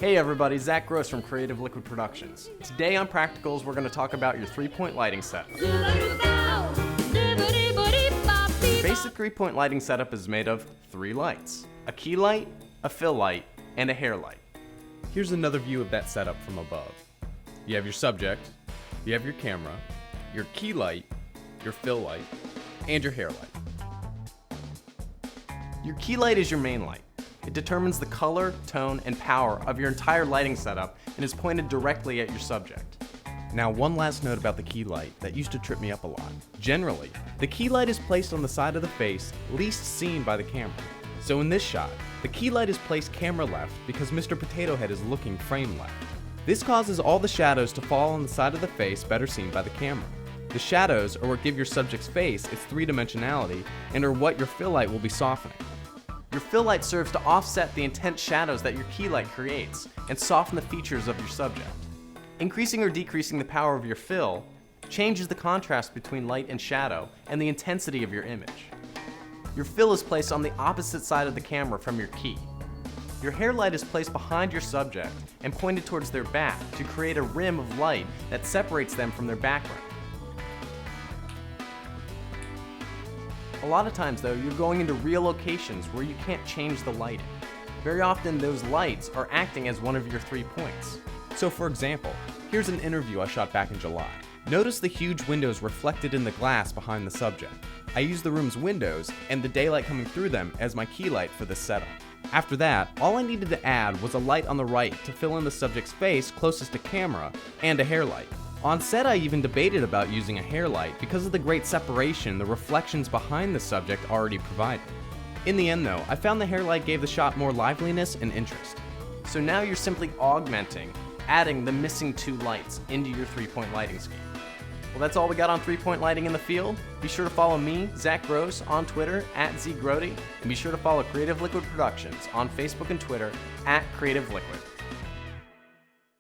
Hey everybody, Zach Gross from Creative Liquid Productions. Today on Practicals, we're going to talk about your 3-point lighting setup. Basic 3-point lighting setup is made of 3 lights: a key light, a fill light, and a hair light. Here's another view of that setup from above. You have your subject, you have your camera, your key light, your fill light, and your hair light. Your key light is your main light. It determines the color, tone, and power of your entire lighting setup and is pointed directly at your subject. Now, one last note about the key light that used to trip me up a lot. Generally, the key light is placed on the side of the face least seen by the camera. So in this shot, the key light is placed camera left because Mr. Potato Head is looking frame left. This causes all the shadows to fall on the side of the face better seen by the camera. The shadows are what give your subject's face its three-dimensionality and are what your fill light will be softening. Your fill light serves to offset the intense shadows that your key light creates and soften the features of your subject. Increasing or decreasing the power of your fill changes the contrast between light and shadow and the intensity of your image. Your fill is placed on the opposite side of the camera from your key. Your hair light is placed behind your subject and pointed towards their back to create a rim of light that separates them from their background. A lot of times though, you're going into real locations where you can't change the lighting. Very often those lights are acting as one of your 3 points. So for example, here's an interview I shot back in July. Notice the huge windows reflected in the glass behind the subject. I used the room's windows and the daylight coming through them as my key light for this setup. After that, all I needed to add was a light on the right to fill in the subject's face closest to camera and a hair light. On set, I even debated about using a hair light because of the great separation the reflections behind the subject already provided. In the end though, I found the hair light gave the shot more liveliness and interest. So now you're simply augmenting, adding the missing 2 lights into your 3-point lighting scheme. Well, that's all we got on 3-point lighting in the field. Be sure to follow me, Zach Gross, on Twitter @ZGrody, and be sure to follow Creative Liquid Productions on Facebook and Twitter @CreativeLiquid.